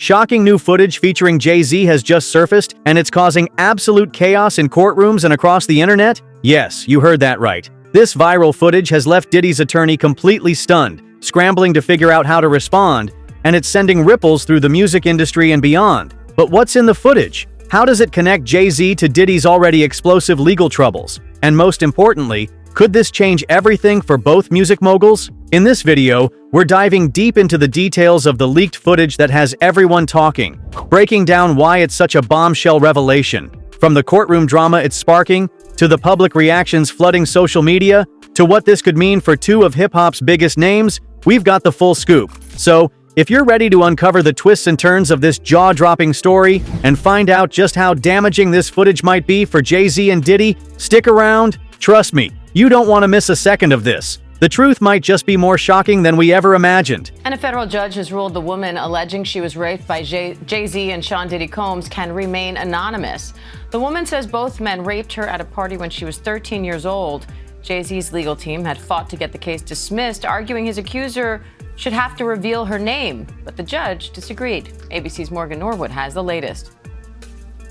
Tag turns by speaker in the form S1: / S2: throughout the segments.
S1: Shocking new footage featuring Jay-Z has just surfaced, and it's causing absolute chaos in courtrooms and across the internet? Yes, you heard that right. This viral footage has left Diddy's attorney completely stunned, scrambling to figure out how to respond, and it's sending ripples through the music industry and beyond. But what's in the footage? How does it connect Jay-Z to Diddy's already explosive legal troubles? And most importantly, could this change everything for both music moguls? In this video, we're diving deep into the details of the leaked footage that has everyone talking, breaking down why it's such a bombshell revelation. From the courtroom drama it's sparking, to the public reactions flooding social media, to what this could mean for two of hip-hop's biggest names, we've got the full scoop. So, if you're ready to uncover the twists and turns of this jaw-dropping story and find out just how damaging this footage might be for Jay-Z and Diddy, stick around. Trust me, you don't want to miss a second of this. The truth might just be more shocking than we ever imagined.
S2: And a federal judge has ruled the woman alleging she was raped by Jay-Z and Sean Diddy Combs can remain anonymous. The woman says both men raped her at a party when she was 13 years old. Jay-Z's legal team had fought to get the case dismissed, arguing his accuser should have to reveal her name, but the judge disagreed. ABC's Morgan Norwood has the latest.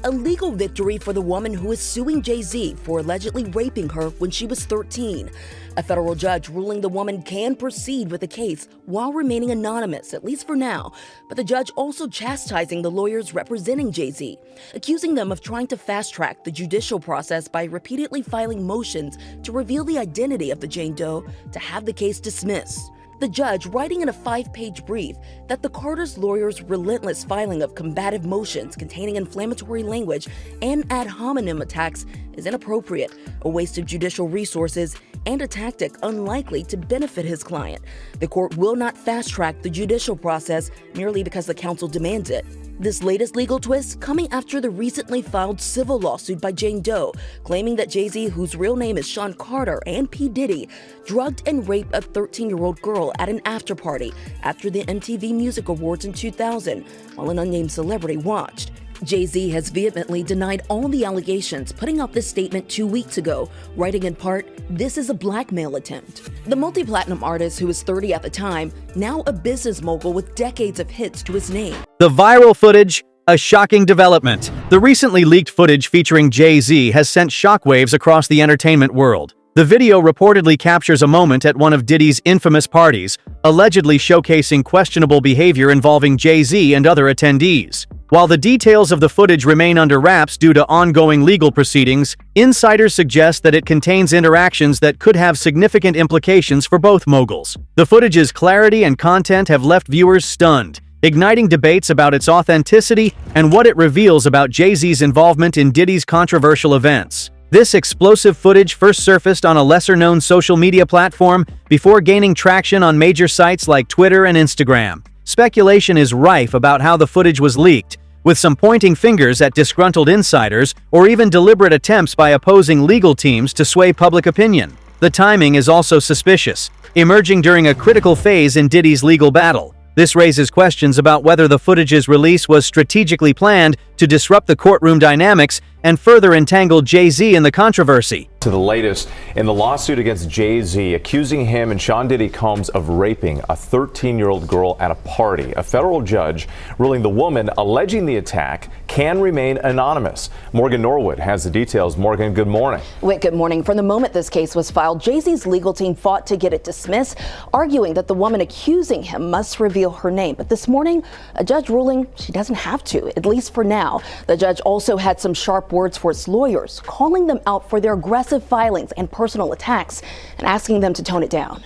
S3: A legal victory for the woman who is suing Jay-Z for allegedly raping her when she was 13. A federal judge ruling the woman can proceed with the case while remaining anonymous, at least for now, but the judge also chastising the lawyers representing Jay-Z, accusing them of trying to fast-track the judicial process by repeatedly filing motions to reveal the identity of the Jane Doe to have the case dismissed. The judge writing in a 5-page brief that the Carter's lawyers' relentless filing of combative motions containing inflammatory language and ad hominem attacks is inappropriate, a waste of judicial resources, and a tactic unlikely to benefit his client. The court will not fast-track the judicial process merely because the counsel demands it. This latest legal twist coming after the recently filed civil lawsuit by Jane Doe, claiming that Jay-Z, whose real name is Sean Carter, and P. Diddy, drugged and raped a 13-year-old girl at an after-party after the MTV Music Awards in 2000, while an unnamed celebrity watched. Jay-Z has vehemently denied all the allegations, putting out this statement 2 weeks ago, writing in part, "This is a blackmail attempt." The multi-platinum artist, who was 30 at the time, now a business mogul with decades of hits to his name.
S1: The viral footage, a shocking development. The recently leaked footage featuring Jay-Z has sent shockwaves across the entertainment world. The video reportedly captures a moment at one of Diddy's infamous parties, allegedly showcasing questionable behavior involving Jay-Z and other attendees. While the details of the footage remain under wraps due to ongoing legal proceedings, insiders suggest that it contains interactions that could have significant implications for both moguls. The footage's clarity and content have left viewers stunned, igniting debates about its authenticity and what it reveals about Jay-Z's involvement in Diddy's controversial events. This explosive footage first surfaced on a lesser-known social media platform before gaining traction on major sites like Twitter and Instagram. Speculation is rife about how the footage was leaked, with some pointing fingers at disgruntled insiders or even deliberate attempts by opposing legal teams to sway public opinion. The timing is also suspicious, emerging during a critical phase in Diddy's legal battle. This raises questions about whether the footage's release was strategically planned to disrupt the courtroom dynamics and further entangle Jay-Z in the controversy.
S4: To the latest in the lawsuit against Jay-Z, accusing him and Sean Diddy Combs of raping a 13-year-old girl at a party. A federal judge ruling the woman alleging the attack can remain anonymous. Morgan Norwood has the details. Morgan, good morning.
S3: Whit, good morning. From the moment this case was filed, Jay-Z's legal team fought to get it dismissed, arguing that the woman accusing him must reveal her name. But this morning, a judge ruling she doesn't have to, at least for now. The judge also had some sharp words for its lawyers, calling them out for their aggressive filings and personal attacks and asking them to tone it down.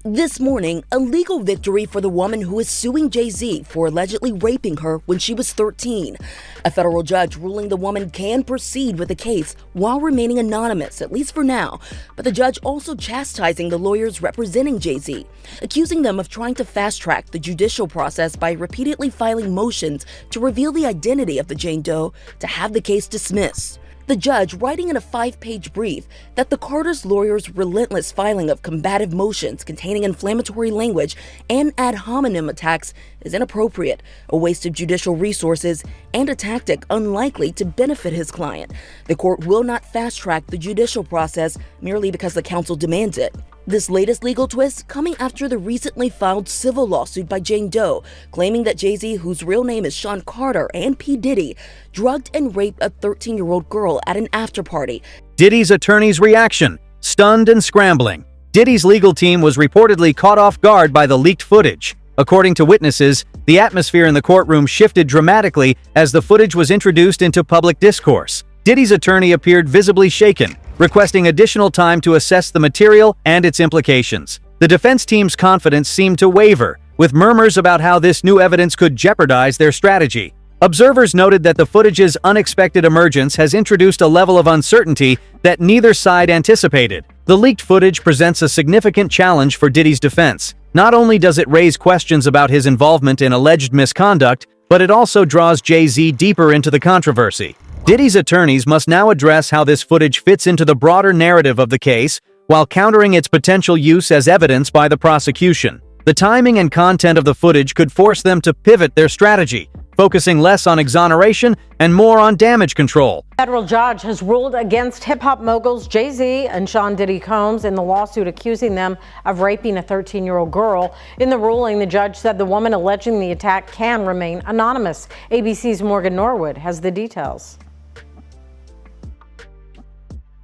S3: This morning, a legal victory for the woman who is suing Jay-Z for allegedly raping her when she was 13. A federal judge ruling the woman can proceed with the case while remaining anonymous, at least for now, but the judge also chastising the lawyers representing Jay-Z, accusing them of trying to fast-track the judicial process by repeatedly filing motions to reveal the identity of the Jane Doe to have the case dismissed. The judge writing in a 5-page brief that the Carter's lawyers' relentless filing of combative motions containing inflammatory language and ad hominem attacks is inappropriate, a waste of judicial resources, and a tactic unlikely to benefit his client. The court will not fast-track the judicial process merely because the counsel demands it. This latest legal twist coming after the recently filed civil lawsuit by Jane Doe, claiming that JAYZ, whose real name is Sean Carter, and P. Diddy drugged and raped a 13-year-old girl at an after-party.
S1: Diddy's attorney's reaction: stunned and scrambling. Diddy's legal team was reportedly caught off guard by the leaked footage. According to witnesses, the atmosphere in the courtroom shifted dramatically as the footage was introduced into public discourse. Diddy's attorney appeared visibly shaken, requesting additional time to assess the material and its implications. The defense team's confidence seemed to waver, with murmurs about how this new evidence could jeopardize their strategy. Observers noted that the footage's unexpected emergence has introduced a level of uncertainty that neither side anticipated. The leaked footage presents a significant challenge for Diddy's defense. Not only does it raise questions about his involvement in alleged misconduct, but it also draws JAYZ deeper into the controversy. Diddy's attorneys must now address how this footage fits into the broader narrative of the case, while countering its potential use as evidence by the prosecution. The timing and content of the footage could force them to pivot their strategy, focusing less on exoneration and more on damage control.
S5: A federal judge has ruled against hip-hop moguls JAYZ and Sean Diddy Combs in the lawsuit accusing them of raping a 13-year-old girl. In the ruling, the judge said the woman alleging the attack can remain anonymous. ABC's Morgan Norwood has the details.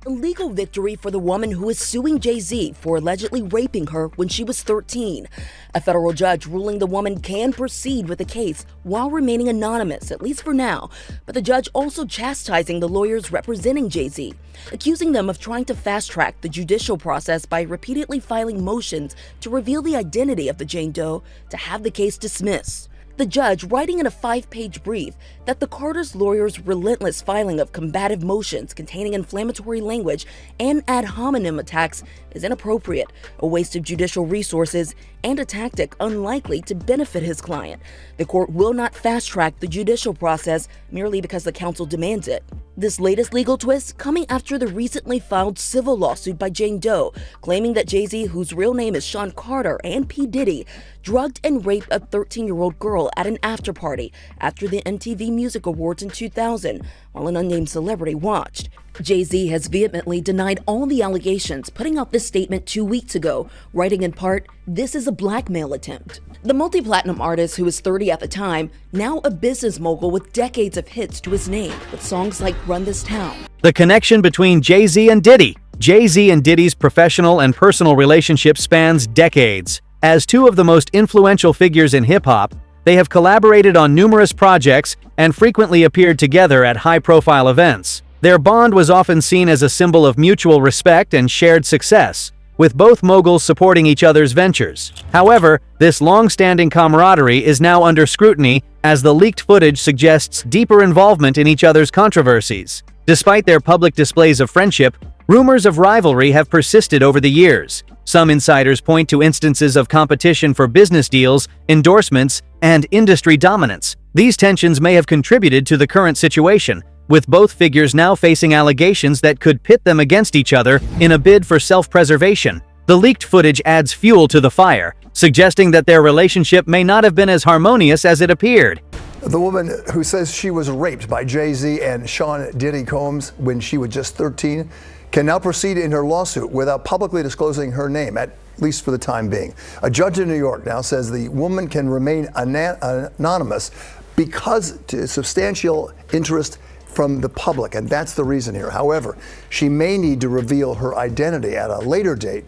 S3: A legal victory for the woman who is suing JAYZ for allegedly raping her when she was 13. A federal judge ruling the woman can proceed with the case while remaining anonymous, at least for now, but the judge also chastising the lawyers representing JAYZ, accusing them of trying to fast-track the judicial process by repeatedly filing motions to reveal the identity of the Jane Doe to have the case dismissed. The judge writing in a 5-page brief that the Carter's lawyers' relentless filing of combative motions containing inflammatory language and ad hominem attacks is inappropriate, a waste of judicial resources, and a tactic unlikely to benefit his client. The court will not fast-track the judicial process merely because the counsel demands it. This latest legal twist coming after the recently filed civil lawsuit by Jane Doe, claiming that JAYZ, whose real name is Sean Carter, and P. Diddy drugged and raped a 13-year-old girl at an after-party after the MTV Music Awards in 2000, while an unnamed celebrity watched. JAYZ has vehemently denied all the allegations, putting out this statement 2 weeks ago, writing in part, "This is a blackmail attempt." The multi-platinum artist, who was 30 at the time, now a business mogul with decades of hits to his name, with songs like Run This Town.
S1: The connection between JAYZ and Diddy. JAYZ and Diddy's professional and personal relationship spans decades. As two of the most influential figures in hip-hop, they have collaborated on numerous projects and frequently appeared together at high-profile events. Their bond was often seen as a symbol of mutual respect and shared success, with both moguls supporting each other's ventures. However, this long-standing camaraderie is now under scrutiny as the leaked footage suggests deeper involvement in each other's controversies. Despite their public displays of friendship, rumors of rivalry have persisted over the years. Some insiders point to instances of competition for business deals, endorsements, and industry dominance. These tensions may have contributed to the current situation, with both figures now facing allegations that could pit them against each other in a bid for self-preservation. The leaked footage adds fuel to the fire, suggesting that their relationship may not have been as harmonious as it appeared.
S6: The woman who says she was raped by JAYZ and Sean Diddy Combs when she was just 13 can now proceed in her lawsuit without publicly disclosing her name, at least for the time being. A judge in New York now says the woman can remain anonymous because to substantial interest from the public, and that's the reason here. However, she may need to reveal her identity at a later date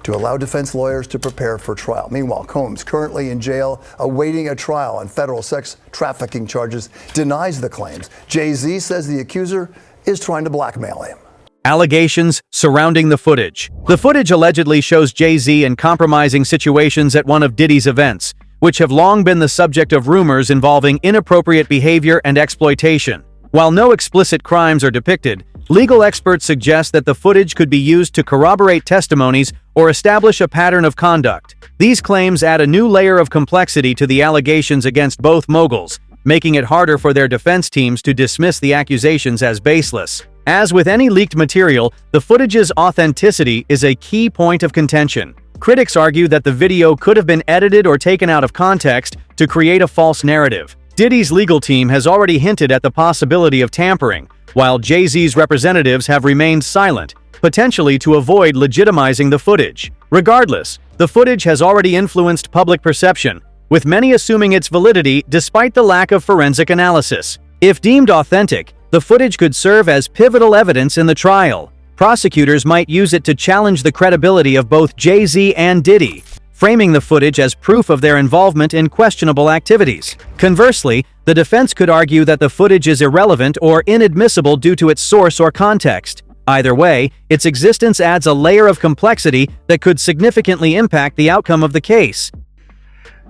S6: to allow defense lawyers to prepare for trial. Meanwhile, Combs, currently in jail awaiting a trial on federal sex trafficking charges, denies the claims. JAYZ says the accuser is trying to blackmail him.
S1: Allegations surrounding the footage. The footage allegedly shows JAYZ in compromising situations at one of Diddy's events, which have long been the subject of rumors involving inappropriate behavior and exploitation. While no explicit crimes are depicted, legal experts suggest that the footage could be used to corroborate testimonies or establish a pattern of conduct. These claims add a new layer of complexity to the allegations against both moguls, making it harder for their defense teams to dismiss the accusations as baseless. As with any leaked material, the footage's authenticity is a key point of contention. Critics argue that the video could have been edited or taken out of context to create a false narrative. Diddy's legal team has already hinted at the possibility of tampering, while JAYZ's representatives have remained silent, potentially to avoid legitimizing the footage. Regardless, the footage has already influenced public perception, with many assuming its validity despite the lack of forensic analysis. If deemed authentic, the footage could serve as pivotal evidence in the trial. Prosecutors might use it to challenge the credibility of both JAYZ and Diddy, framing the footage as proof of their involvement in questionable activities. Conversely, the defense could argue that the footage is irrelevant or inadmissible due to its source or context. Either way, its existence adds a layer of complexity that could significantly impact the outcome of the case.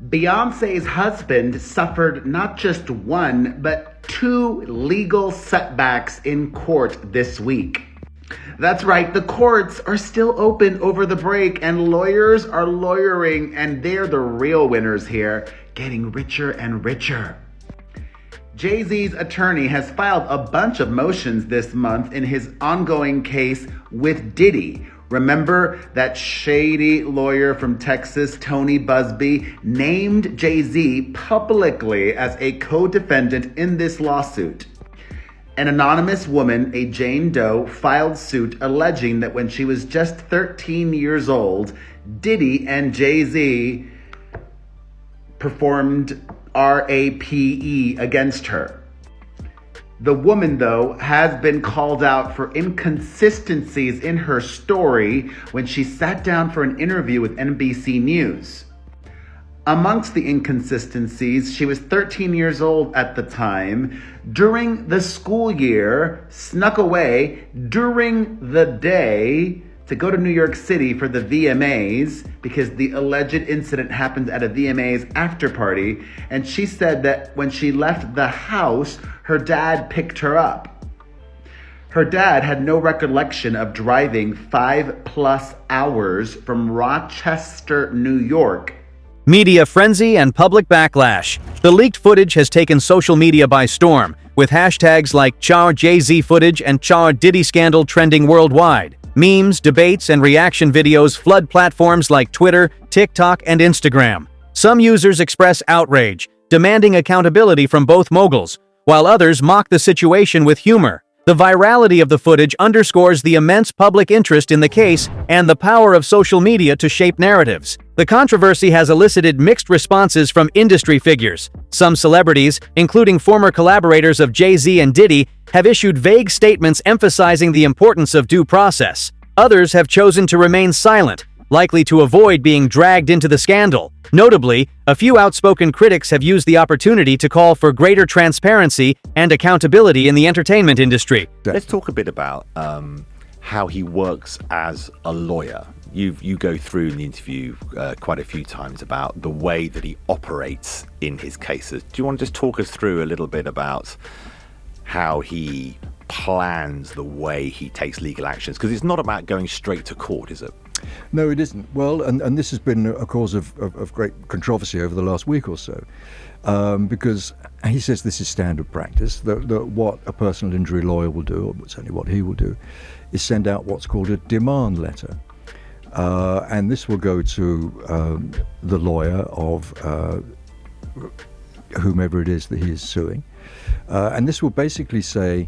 S7: Beyoncé's husband suffered not just one, but two legal setbacks in court this week. That's right, the courts are still open over the break and lawyers are lawyering, and they're the real winners here, getting richer and richer. JAYZ's attorney has filed a bunch of motions this month in his ongoing case with Diddy. Remember that shady lawyer from Texas, Tony Busby, named JAYZ publicly as a co-defendant in this lawsuit. An anonymous woman, a Jane Doe, filed suit alleging that when she was just 13 years old, Diddy and JAYZ performed rape against her. The woman, though, has been called out for inconsistencies in her story when she sat down for an interview with NBC News. Amongst the inconsistencies, she was 13 years old at the time, during the school year, snuck away during the day to go to New York City for the VMAs because the alleged incident happened at a VMAs after party, and she said that when she left the house, her dad picked her up. Her dad had no recollection of driving 5+ hours from Rochester, New York.
S1: Media frenzy and public backlash. The leaked footage has taken social media by storm, with hashtags like #JAYZ footage and #Diddy scandal trending worldwide. Memes, debates, and reaction videos flood platforms like Twitter, TikTok, and Instagram. Some users express outrage, demanding accountability from both moguls, while others mock the situation with humor. The virality of the footage underscores the immense public interest in the case and the power of social media to shape narratives. The controversy has elicited mixed responses from industry figures. Some celebrities, including former collaborators of JAYZ and Diddy, have issued vague statements emphasizing the importance of due process. Others have chosen to remain silent, likely to avoid being dragged into the scandal. Notably, a few outspoken critics have used the opportunity to call for greater transparency and accountability in the entertainment industry.
S8: Let's talk a bit about how he works as a lawyer. You go through in the interview quite a few times about the way that he operates in his cases. Do you want to just talk us through a little bit about how he plans the way he takes legal actions? Because it's not about going straight to court, is it?
S9: No, it isn't. Well, and this has been a cause of great controversy over the last week or so, because he says this is standard practice, that what a personal injury lawyer will do, or certainly what he will do, is send out what's called a demand letter. And this will go to the lawyer of whomever it is that he is suing. And this will basically say,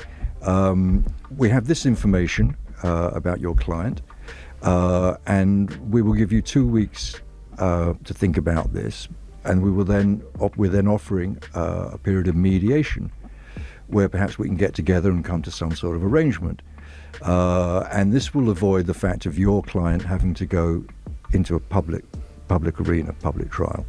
S9: we have this information about your client, and we will give you 2 weeks to think about this, and we're then offering a period of mediation where perhaps we can get together and come to some sort of arrangement. And this will avoid the fact of your client having to go into a public arena, public trial.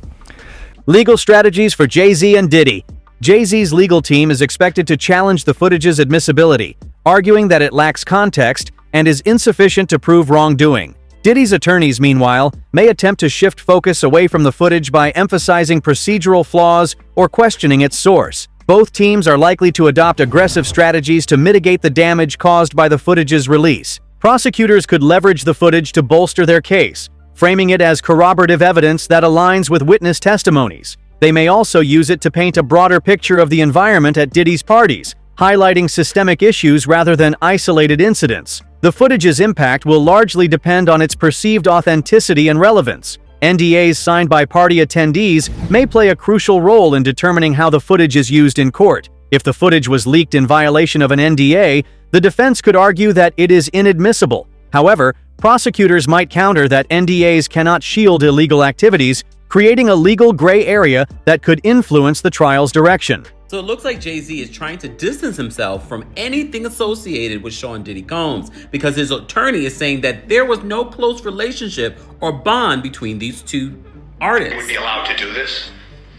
S1: Legal strategies for JAYZ and Diddy. JAYZ's legal team is expected to challenge the footage's admissibility, arguing that it lacks context and is insufficient to prove wrongdoing. Diddy's attorneys, meanwhile, may attempt to shift focus away from the footage by emphasizing procedural flaws or questioning its source. Both teams are likely to adopt aggressive strategies to mitigate the damage caused by the footage's release. Prosecutors could leverage the footage to bolster their case, framing it as corroborative evidence that aligns with witness testimonies. They may also use it to paint a broader picture of the environment at Diddy's parties, highlighting systemic issues rather than isolated incidents. The footage's impact will largely depend on its perceived authenticity and relevance. NDAs signed by party attendees may play a crucial role in determining how the footage is used in court. If the footage was leaked in violation of an NDA, the defense could argue that it is inadmissible, However, prosecutors might counter that NDAs cannot shield illegal activities, creating a legal gray area that could influence the trial's direction.
S10: So it looks like Jay-Z is trying to distance himself from anything associated with Sean Diddy Combs because his attorney is saying that there was no close relationship or bond between these two artists.
S11: Would be allowed to do this?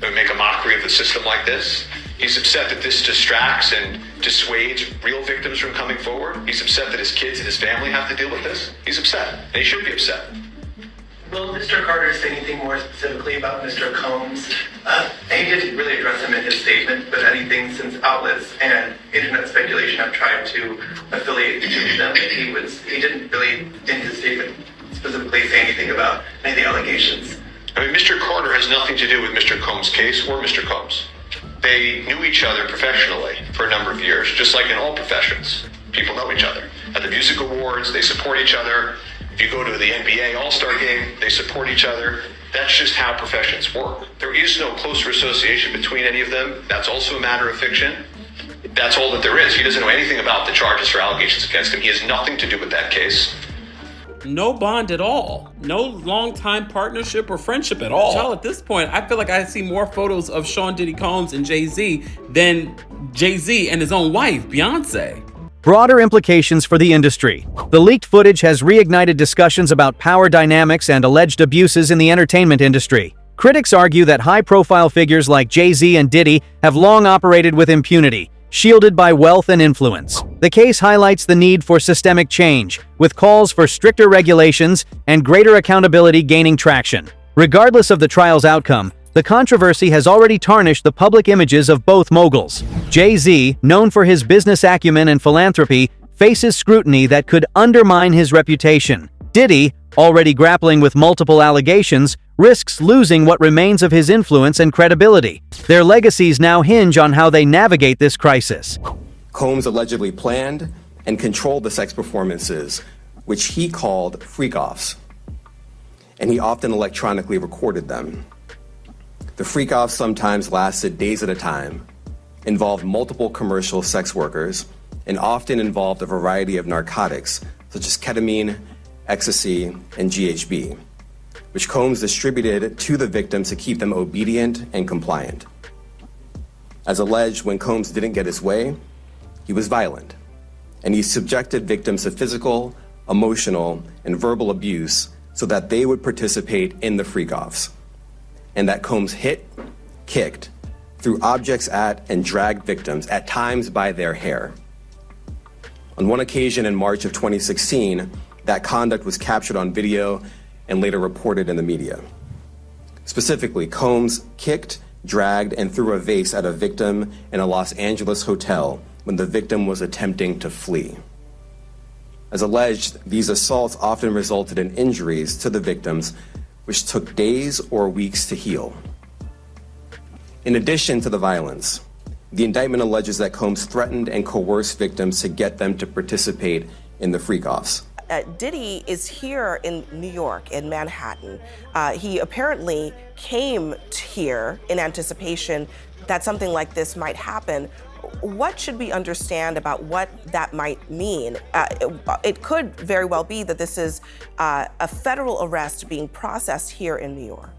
S11: They would make a mockery of the system like this? He's upset that this distracts and dissuades real victims from coming forward. He's upset that his kids and his family have to deal with this. He's upset, and he should be upset.
S12: Will Mr. Carter say anything more specifically about Mr. Combs? He didn't really address him in his statement, but anything since outlets and internet speculation have tried to affiliate the two of them. He didn't really, in his statement, specifically say anything about any of the allegations.
S11: I mean, Mr. Carter has nothing to do with Mr. Combs' case or Mr. Combs. They knew each other professionally for a number of years, just like in all professions. People know each other. At the music awards, they support each other. If you go to the NBA All-Star game, they support each other. That's just how professions work. There is no closer association between any of them. That's also a matter of fiction. That's all that there is. He doesn't know anything about the charges or allegations against him. He has nothing to do with that case.
S10: No bond at all. No long-time partnership or friendship at all. Child, at this point, I feel like I see more photos of Sean Diddy Combs and Jay-Z than Jay-Z and his own wife, Beyonce.
S1: Broader implications for the industry. The leaked footage has reignited discussions about power dynamics and alleged abuses in the entertainment industry. Critics argue that high-profile figures like Jay-Z and Diddy have long operated with impunity, shielded by wealth and influence. The case highlights the need for systemic change, with calls for stricter regulations and greater accountability gaining traction. Regardless of the trial's outcome, the controversy has already tarnished the public images of both moguls. Jay-Z, known for his business acumen and philanthropy, faces scrutiny that could undermine his reputation. Diddy, already grappling with multiple allegations, risks losing what remains of his influence and credibility. Their legacies now hinge on how they navigate this crisis.
S13: Combs allegedly planned and controlled the sex performances, which he called freak-offs, and he often electronically recorded them. The freak-offs sometimes lasted days at a time, involved multiple commercial sex workers, and often involved a variety of narcotics, such as ketamine, ecstasy, and GHB, which Combs distributed to the victims to keep them obedient and compliant. As alleged, when Combs didn't get his way, he was violent, and he subjected victims to physical, emotional, and verbal abuse so that they would participate in the freak-offs, and that Combs hit, kicked, threw objects at, and dragged victims, at times by their hair. On one occasion in March of 2016, that conduct was captured on video and later reported in the media. Specifically, Combs kicked, dragged, and threw a vase at a victim in a Los Angeles hotel when the victim was attempting to flee. As alleged, these assaults often resulted in injuries to the victims, which took days or weeks to heal. In addition to the violence, the indictment alleges that Combs threatened and coerced victims to get them to participate in the freak-offs.
S14: Diddy is here in New York, in Manhattan. He apparently came here in anticipation that something like this might happen. What should we understand about what that might mean? It could very well be that this is a federal arrest being processed here in New York.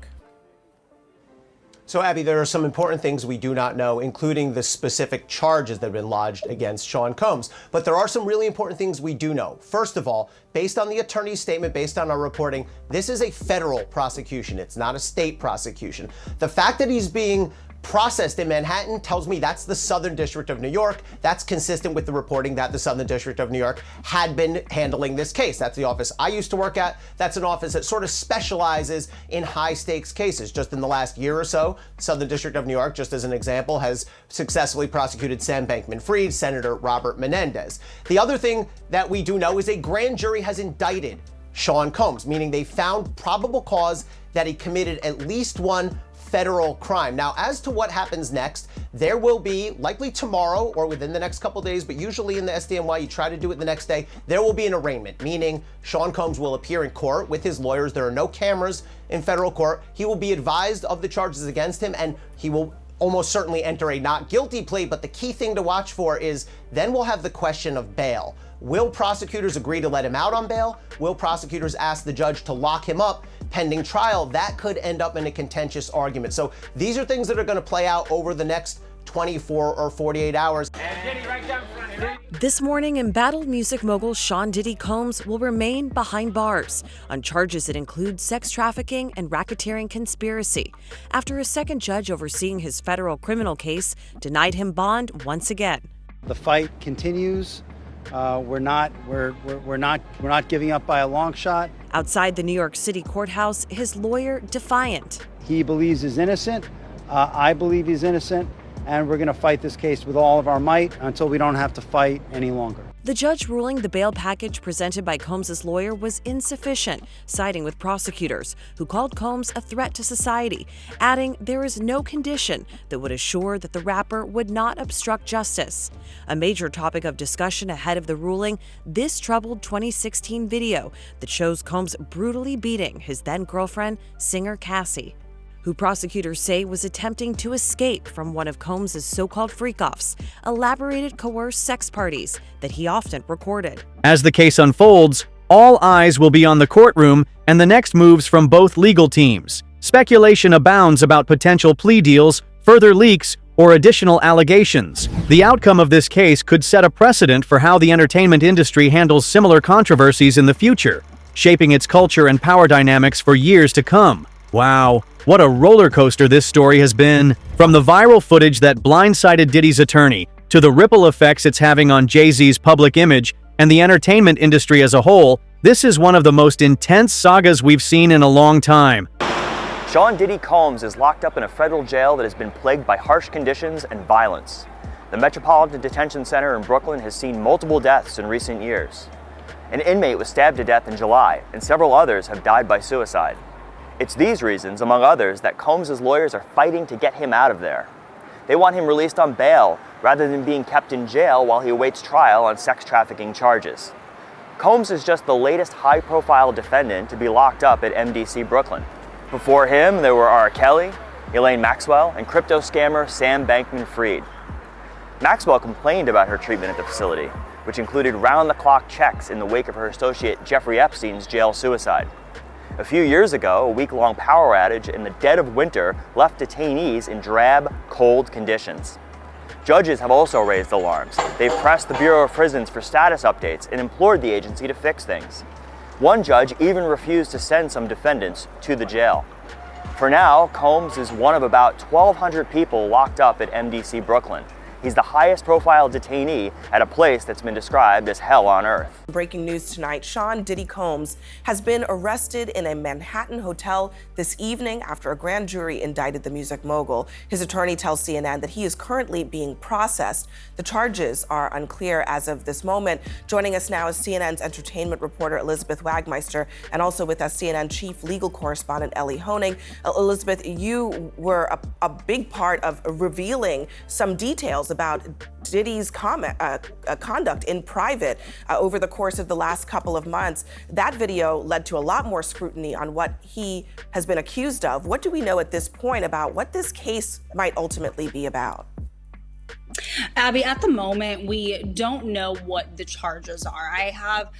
S15: So, Abby, there are some important things we do not know, including the specific charges that have been lodged against Sean Combs. But there are some really important things we do know. First of all, based on the attorney's statement, based on our reporting, this is a federal prosecution. It's not a state prosecution. The fact that he's being processed in Manhattan tells me that's the Southern District of New York. That's consistent with the reporting that the Southern District of New York had been handling this case. That's the office I used to work at. That's an office that sort of specializes in high stakes cases. Just in the last year or so, Southern District of New York, just as an example, has successfully prosecuted Sam Bankman-Fried, Senator Robert Menendez. The other thing that we do know is a grand jury has indicted Sean Combs, meaning they found probable cause that he committed at least one federal crime. Now, as to what happens next, there will be, likely tomorrow or within the next couple days, but usually in the SDNY, you try to do it the next day, there will be an arraignment, meaning Sean Combs will appear in court with his lawyers. There are no cameras in federal court. He will be advised of the charges against him, and he will almost certainly enter a not guilty plea, but the key thing to watch for is then we'll have the question of bail. Will prosecutors agree to let him out on bail? Will prosecutors ask the judge to lock him up pending trial? That could end up in a contentious argument. So these are things that are going to play out over the next 24 or 48 hours.
S16: This morning, embattled music mogul Sean Diddy Combs will remain behind bars on charges that include sex trafficking and racketeering conspiracy after a second judge overseeing his federal criminal case denied him bond once again.
S17: The fight continues. We're not giving up by a long shot.
S16: Outside the New York City courthouse, his lawyer defiant.
S17: He believes he's innocent. I believe he's innocent. And we're going to fight this case with all of our might until we don't have to fight any longer.
S16: The judge ruling the bail package presented by Combs' lawyer was insufficient, siding with prosecutors who called Combs a threat to society, adding there is no condition that would assure that the rapper would not obstruct justice. A major topic of discussion ahead of the ruling, this troubled 2016 video that shows Combs brutally beating his then-girlfriend, singer Cassie, who prosecutors say was attempting to escape from one of Combs' so-called freak-offs, elaborated coerced sex parties that he often recorded.
S1: As the case unfolds, all eyes will be on the courtroom and the next moves from both legal teams. Speculation abounds about potential plea deals, further leaks, or additional allegations. The outcome of this case could set a precedent for how the entertainment industry handles similar controversies in the future, shaping its culture and power dynamics for years to come. Wow, what a roller coaster this story has been. From the viral footage that blindsided Diddy's attorney, to the ripple effects it's having on Jay-Z's public image and the entertainment industry as a whole, this is one of the most intense sagas we've seen in a long time.
S18: Sean Diddy Combs is locked up in a federal jail that has been plagued by harsh conditions and violence. The Metropolitan Detention Center in Brooklyn has seen multiple deaths in recent years. An inmate was stabbed to death in July, and several others have died by suicide. It's these reasons, among others, that Combs' lawyers are fighting to get him out of there. They want him released on bail rather than being kept in jail while he awaits trial on sex trafficking charges. Combs is just the latest high-profile defendant to be locked up at MDC Brooklyn. Before him, there were R. Kelly, Elaine Maxwell, and crypto scammer Sam Bankman-Fried. Maxwell complained about her treatment at the facility, which included round-the-clock checks in the wake of her associate Jeffrey Epstein's jail suicide. A few years ago, a week-long power outage in the dead of winter left detainees in drab, cold conditions. Judges have also raised alarms. They've pressed the Bureau of Prisons for status updates and implored the agency to fix things. One judge even refused to send some defendants to the jail. For now, Combs is one of about 1,200 people locked up at MDC Brooklyn. He's the highest profile detainee at a place that's been described as hell on earth.
S14: Breaking news tonight, Sean Diddy Combs has been arrested in a Manhattan hotel this evening after a grand jury indicted the music mogul. His attorney tells CNN that he is currently being processed. The charges are unclear as of this moment. Joining us now is CNN's entertainment reporter Elizabeth Wagmeister, and also with us CNN chief legal correspondent Ellie Honig. Elizabeth, you were a big part of revealing some details about Diddy's conduct in private over the course of the last couple of months. That video led to a lot more scrutiny on what he has been accused of. What do we know at this point about what this case might ultimately be about?
S19: Abby, at the moment, we don't know what the charges are. I have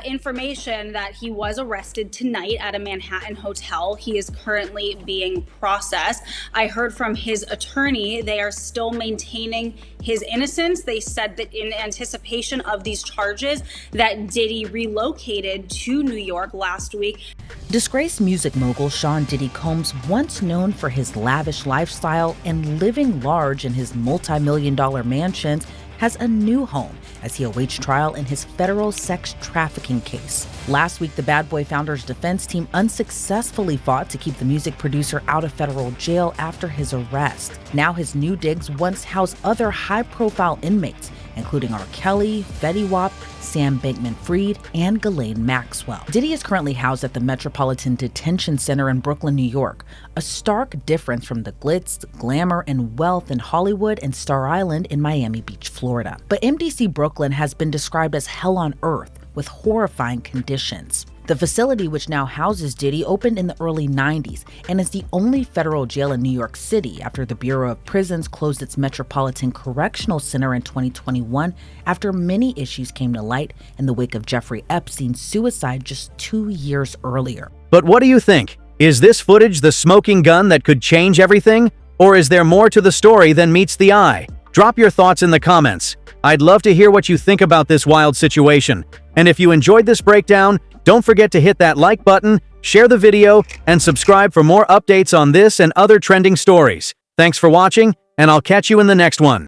S19: information that he was arrested tonight at a Manhattan hotel. He is currently being processed. I heard from his attorney, they are still maintaining his innocence. They said that in anticipation of these charges, that Diddy relocated to New York last week.
S20: Disgraced music mogul Sean Diddy Combs, once known for his lavish lifestyle and living large in his multi-million-dollar mansions, has a new home as he awaits trial in his federal sex trafficking case. Last week, the Bad Boy Founder's defense team unsuccessfully fought to keep the music producer out of federal jail after his arrest. Now his new digs once house other high-profile inmates, including R. Kelly, Fetty Wap, Sam Bankman-Fried, and Ghislaine Maxwell. Diddy is currently housed at the Metropolitan Detention Center in Brooklyn, New York, a stark difference from the glitz, glamour, and wealth in Hollywood and Star Island in Miami Beach, Florida. But MDC Brooklyn has been described as hell on earth, with horrifying conditions. The facility, which now houses Diddy, opened in the early 90s and is the only federal jail in New York City after the Bureau of Prisons closed its Metropolitan Correctional Center in 2021 after many issues came to light in the wake of Jeffrey Epstein's suicide just 2 years earlier.
S1: But what do you think? Is this footage the smoking gun that could change everything? Or is there more to the story than meets the eye? Drop your thoughts in the comments. I'd love to hear what you think about this wild situation. And if you enjoyed this breakdown, don't forget to hit that like button, share the video, and subscribe for more updates on this and other trending stories. Thanks for watching, and I'll catch you in the next one.